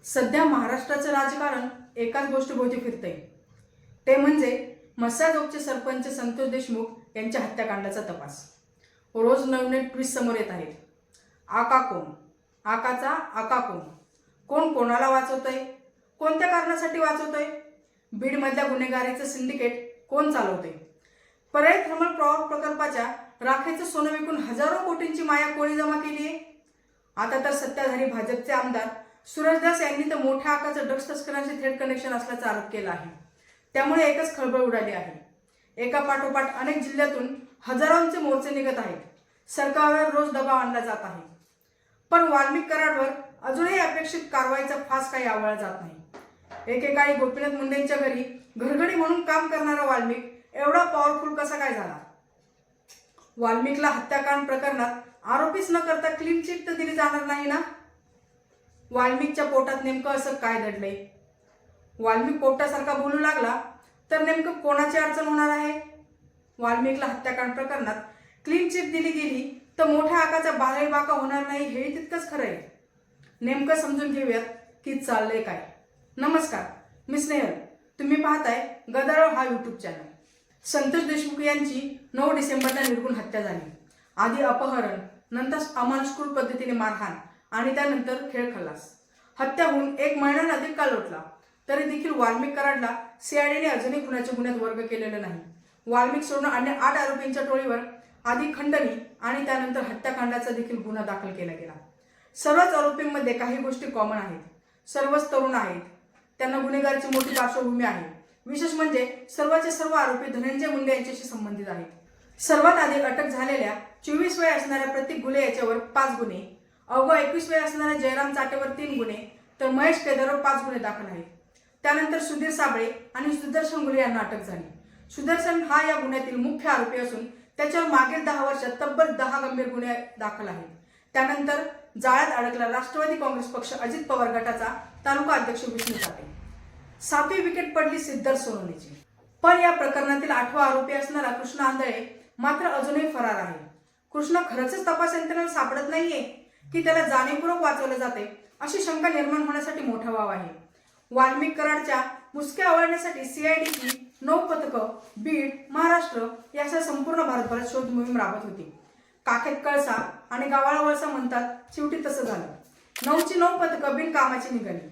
सध्या महाराष्ट्राचं राजकारण एकाच गोष्टीभोवती फिरतंय, ते म्हणजे मसाजोगचे सरपंच संतोष देशमुख यांच्या हत्याकांडाचा तपास. रोज नवनवीन ट्विस्ट समोर येत आहेत. आका कोण? आकाचा आका कोण? कोण कोणाला वाचवतंय? कोणत्या कारणासाठी वाचवतंय? बीडमधल्या गुन्हेगारीचं सिंडिकेट कोण चालवतंय? परळी थर्मल पॉवर प्रकल्पाच्या राखेचं सोनं विकून हजारो कोटींची माया कोणी जमा केली आहे? आता तर सत्ताधारी भाजपचे आमदार सूरजदास यांनी तर मोठ्या आकाचं ड्रग्ज तस्करांशी थेट कनेक्शन असल्याचा आरोप केला आहे. त्यामुळे एकच खळबळ उडाली आहे. एका पाठोपाठ अनेक जिल्ह्यातून हजारोंचे मोर्चे निघत आहेत. सरकारवर रोज दबाव आणला जात आहे. पण वाल्मिक कराडवर अजूनही अपेक्षित कारवाईचा फास काही आवळला जात नाही. एकेकाळी गोपीनाथ मुंडेंच्या घरी घरगडी म्हणून काम करणारा वाल्मिक एवढा पॉवरफुल कसा काय झाला? वाल्मिकला हत्याकांड प्रकरणात आरोपीच न करता क्लीन चिट तर दिली जाणार नाही ना? वाल्मिकच्या पोटात नेमकं असं काय दडलंय? वाल्मिक पोटासारखा बोलू लागला तर नेमकं कोणाची अडचण होणार आहे? वाल्मिकला हत्याकांड प्रकरणात क्लीन चिट दिली गेली तर मोठ्या आकाचा बाका होणार नाही, हे तितकंच खरं आहे. नेमकं समजून घेऊयात की चाललंय काय. नमस्कार, मी स्नेहल. तुम्ही पाहताय गदारोळ हा यूट्यूब चॅनल. संतोष देशमुख यांची 9 डिसेंबरला निर्घुण हत्या झाली. आधी अपहरण, नंतर अमानुषकृत पद्धतीने मारहाण आणि त्यानंतर खेळ खल्लास. हत्या होऊन 1 महिन्यानं अधिक काळ लोटला तरी देखील वाल्मिक कराडला सीआयडीने अजूनही खुनाच्या गुन्ह्यात वर्ग केलेला नाही. वाल्मिक सोडून अन्य 8 आरोपींच्या टोळीवर आधी खंडणी आणि त्यानंतर हत्याकांडाचा देखील गुन्हा दाखल केला गेला. सर्वच आरोपींमध्ये काही गोष्टी कॉमन आहेत. सर्वच तरुण आहेत. त्यांना गुन्हेगारीची मोठी पार्श्वभूमी आहे. विशेष म्हणजे सर्वचे सर्व आरोपी धनंजय मुंडे यांच्याशी संबंधित आहेत. सर्वात आधी अटक झालेल्या 24 वय असणाऱ्या प्रतीक गुले याच्यावर 5 गुन्हे, अवघ 21 वय असणाऱ्या जयराम चाटेवर 3 गुन्हे तर महेश केदारवर 5 गुन्हे दाखल आहेत. त्यानंतर सुधीर साबळे आणि सुदर्शन गुले यांना अटक झाली. सुदर्शन हा या गुन्ह्यातील मुख्य आरोपी असून त्याच्यावर मागील 10 वर्षात तब्बल 10 गंभीर गुन्हे दाखल आहेत. त्यानंतर जाळ्यात अडकला राष्ट्रवादी काँग्रेस पक्ष अजित पवार गटाचा तालुका अध्यक्ष विष्णू चाटे. 7वी विकेट पडली सिद्धार्थ सोनवणेची. पण या प्रकरणातील 8वा आरोपी असणारा कृष्ण आंधळे मात्र अजूनही फरार आहे. कृष्ण खरंच तपास यंत्रणेला सापडत नाहीये की त्याला जाणीवपूर्वक वाचवले जाते, अशी शंका निर्माण होण्यासाठी मोठा वाव आहे. वाल्मिक कराडच्या मुसक्या आवळण्यासाठी सीआयडीची 9 पथकं बीड, महाराष्ट्र यासह संपूर्ण भारतभरात शोध मोहीम राबत होती. काखेत कळसा आणि गावाला वळसा म्हणतात, शेवटी तसं झालं. 9ची 9 पथकं बिनकामाची निघाली.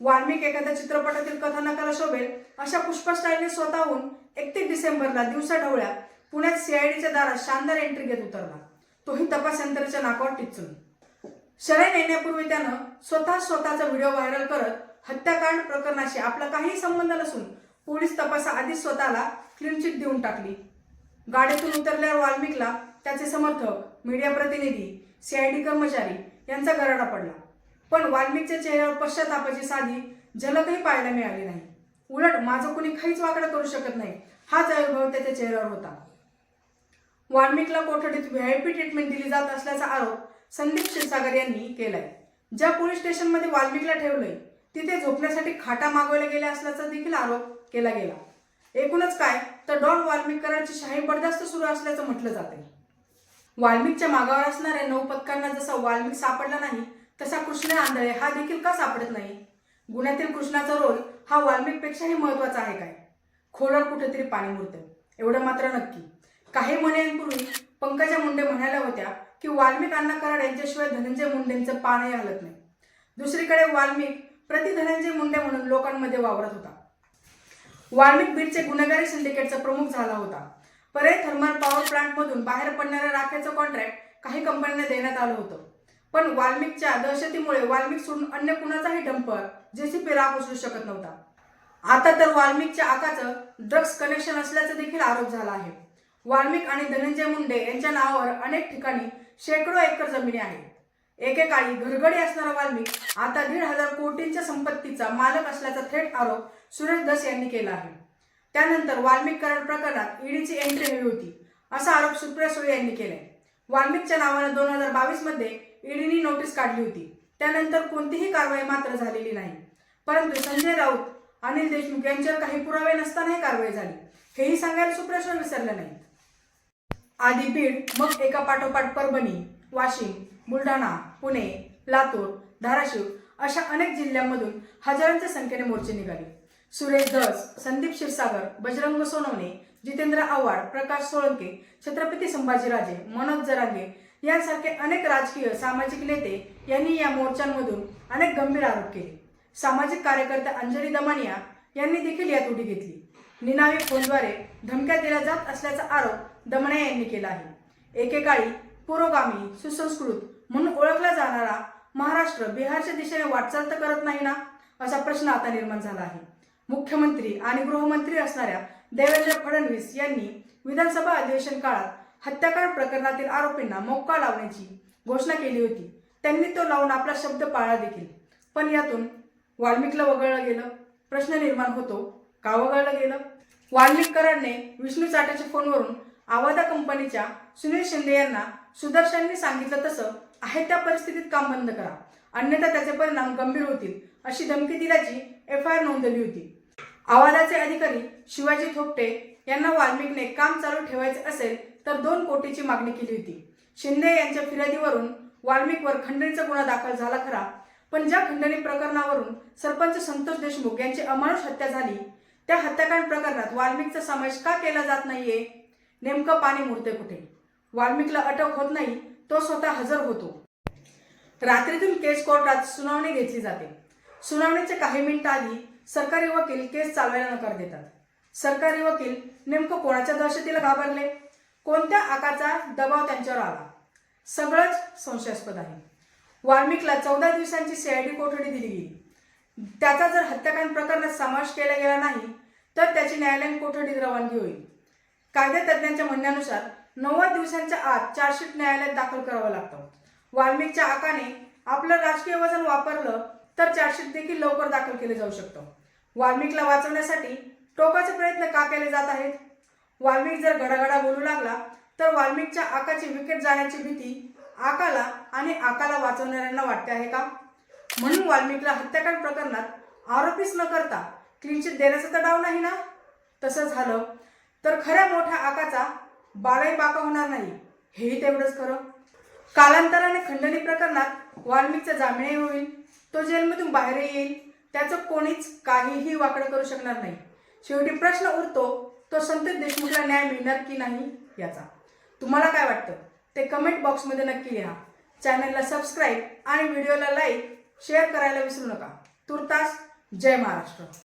वाल्मिक एखाद्या चित्रपटातील कथानकाला शोभेल अशा पुष्पा स्टाईलने स्वतःहून 31 डिसेंबरला दिवसा ढवळ्या पुण्यात सीआयडीच्या दारात शानदार एंट्री घेत उतरला, तोही तपास यंत्रणेच्या नाकावर टिचून. शरण येण्यापूर्वी त्यानं स्वतःचा व्हिडिओ व्हायरल करत हत्याकांड प्रकरणाशी आपला काही संबंध नसून पोलीस तपासाआधीच स्वतःला क्लीन चिट देऊन टाकली. गाडीतून उतरल्यावर वाल्मिकला त्याचे समर्थक, मीडिया प्रतिनिधी, सीआयडी कर्मचारी यांचा गराडा पडला. पण वाल्मिकच्या चेहऱ्यावर पश्चातापाची साधी झलकही पाहायला मिळाली नाही. उलट माझं कुणी काहीच वाकडं करू शकत नाही हाच अनुभव त्याच्या चेहऱ्यावर होता. वाल्मिकला कोठडीत व्हीआयपी ट्रीटमेंट दिली जात असल्याचा आरोप संदीप क्षीरसागर यांनी केलाय. ज्या पोलीस स्टेशनमध्ये वाल्मिकला ठेवलंय तिथे झोपण्यासाठी खाटा मागवल्या गेल्या असल्याचा देखील आरोप केला गेला. एकूणच काय तर डॉन वाल्मिक कराडची शाही बडदास्त सुरू असल्याचं म्हटलं जाते. वाल्मिकच्या मागावर असणाऱ्या 9 पथकांना जसा वाल्मिक सापडला नाही तसा कृष्ण आंधळे हा देखील का सापडत नाही? गुन्ह्यातील कृष्णाचा रोल हा वाल्मिकपेक्षाही महत्वाचा आहे काय? खोलवर कुठेतरी पाणी मुरतं एवढं मात्र नक्की. काही महिन्यांपूर्वी पंकजा मुंडे म्हणाल्या होत्या की वाल्मिक अण्णा कराड यांच्याशिवाय धनंजय मुंडेंचं पानही हलत नाही. दुसरीकडे वाल्मिक प्रति धनंजय मुंडे म्हणून लोकांमध्ये वावरत होता. वाल्मिक बीडचे गुन्हेगारी सिंडिकेटचा प्रमुख झाला होता. परळी थर्मल पॉवर प्लांटमधून बाहेर पडणाऱ्या राखेचं कॉन्ट्रॅक्ट काही कंपन्यांना देण्यात आलं होतं. पण वाल्मिकच्या दहशतीमुळे वाल्मिक सोडून अन्य कुणाचाही डंपर, जेसीबी राख उचलू शकत नव्हता. आता तर वाल्मिकच्या आकाचं ड्रग्ज कनेक्शन असल्याचा देखील आरोप झाला आहे. वाल्मिक आणि धनंजय मुंडे यांच्या नावावर अनेक ठिकाणी शेकडो एकर जमिनी आहेत. एकेकाळी घरगडी असणारा वाल्मिक आता 1,500 कोटींच्या संपत्तीचा मालक असल्याचा थेट आरोप सूरजदास यांनी केला आहे. त्यानंतर वाल्मिक कराड प्रकरणात ईडीची एंट्री हवी होती असा आरोप सुप्रिया सुळे यांनी केलाय. वाल्मिकच्या नावानं 2022 मध्ये ईडीने नोटीस काढली होती. त्यानंतर कोणतीही कारवाई मात्र झालेली नाही. परंतु संजय राऊत, अनिल देशमुख यांच्यावर काही पुरावे नसतानाही कारवाई झाली हेही सांगायला सुप्रिया सुळे विसरल्या नाहीत. आधी बीड, मग एका पाठोपाठ परभणी, वाशिम, बुलढाणा, पुणे, लातूर, धाराशिव अशा अनेक जिल्ह्यांमधून हजारांच्या संख्येने मोर्चे निघाले. सुरेश धस, संदीप क्षीरसागर, बजरंग सोनवणे, जितेंद्र आव्हाड, प्रकाश सोळंके, छत्रपती संभाजीराजे, मनोज जरांगे यांसारखे अनेक राजकीय सामाजिक नेते यांनी या मोर्चांमधून अनेक गंभीर आरोप केले. सामाजिक कार्यकर्त्या अंजली दमानिया यांनी देखील यात उडी घेतली. निनावी फोनद्वारे धमक्या दिल्या जात असल्याचा आरोप दमानिया यांनी केला आहे. एकेकाळी पुरोगामी, सुसंस्कृत म्हणून ओळखला जाणारा महाराष्ट्र बिहारच्या दिशेने वाटचाल तर करत नाही ना, असा प्रश्न आता निर्माण झाला आहे. मुख्यमंत्री आणि गृहमंत्री असणाऱ्या देवेंद्र फडणवीस यांनी विधानसभा अधिवेशन काळात हत्याकांड प्रकरणातील आरोपींना मोक्का लावण्याची घोषणा केली होती. त्यांनी तो लावून आपला शब्द पाळला देखील. पण यातून वाल्मिकला वगळलं गेलं. प्रश्न निर्माण होतो, का वगळलं गेलं? वाल्मिक कराडने विष्णू चाटाच्या फोनवरून आवादा कंपनीच्या सुनील शिंदे यांना सुदर्शननी सांगितलं तसं आहे त्या परिस्थितीत काम बंद करा, अन्यथा त्याचे परिणाम गंभीर होतील अशी धमकी दिल्याची FIR नोंदवली होती. आवादाचे अधिकारी शिवाजी थोपटे यांना वाल्मिकने काम चालू ठेवायचे असेल तर 2 कोटीची मागणी केली होती. शिंदे यांच्या फिर्यादीवरून वाल्मिकवर खंडणीचा गुन्हा दाखल झाला खरा, पण ज्या खंडणी प्रकरणावरून सरपंच संतोष देशमुख यांची अमानुष हत्या झाली त्या हत्याकांड प्रकरणात वाल्मिकचा समावेश का केला जात नाहीये? नेमकं पाणी मुरते कुठे? वाल्मिकला अटक होत नाही, तो स्वतः हजर होतो. रात्रीतून केस कोर्टात सुनावणी घेतली जाते. सुनावणीच्या काही मिनिटं आधी सरकारी वकील केस चालवायला नकार देतात. सरकारी वकील नेमकं कोणाच्या दहशतीला घाबरले? कोणत्या आकाचा दबाव त्यांच्यावर आला? सगळंच संशयास्पद आहे. वाल्मिकला 14 दिवसांची CID कोठडी दिली गेली. त्याचा जर हत्याकांड प्रकरणात समावेश केला गेला नाही तर त्याची न्यायालयीन कोठडीत रवानगी होईल. कायदेतज्ञांच्या म्हणण्यानुसार 90 दिवसांच्या आत चार्जशीट न्यायालयात दाखल करावं लागतं. वाल्मिकच्या आकाने आपलं राजकीय वजन वापरलं तर चार्जशीट देखील लवकर दाखल केले जाऊ शकतं. वाल्मिकला वाचवण्यासाठी टोकाचे प्रयत्न का केले जात आहेत? वाल्मिक जर गडागडा बोलू लागला तर वाल्मिकच्या आकाची विकेट जाण्याची भीती आकाला आणि आकाला वाचवणाऱ्यांना वाटते आहे का? म्हणून वाल्मिकला हत्याकांड प्रकरणात आरोपीच न करता क्लीनशीट देण्याचा तर डाव नाही ना? तसं झालं तर खऱ्या मोठ्या आकाचा बालाही बाका होणार नाही, हेही तेवढंच खरं. कालांतराने खंडणी प्रकरणात वाल्मिकचा जामीनही होईल, तो जेलमधून बाहेरही येईल. त्याचं कोणीच काहीही वाकडं करू शकणार नाही. शेवटी प्रश्न उरतो तो संतोष देशमुखला न्याय मिळणार की नाही याचा. तुम्हाला काय वाटतं ते कमेंट बॉक्समध्ये नक्की लिहा. चॅनलला सबस्क्राईब आणि व्हिडिओला लाईक शेअर करायला विसरू नका. तुर्तास जय महाराष्ट्र.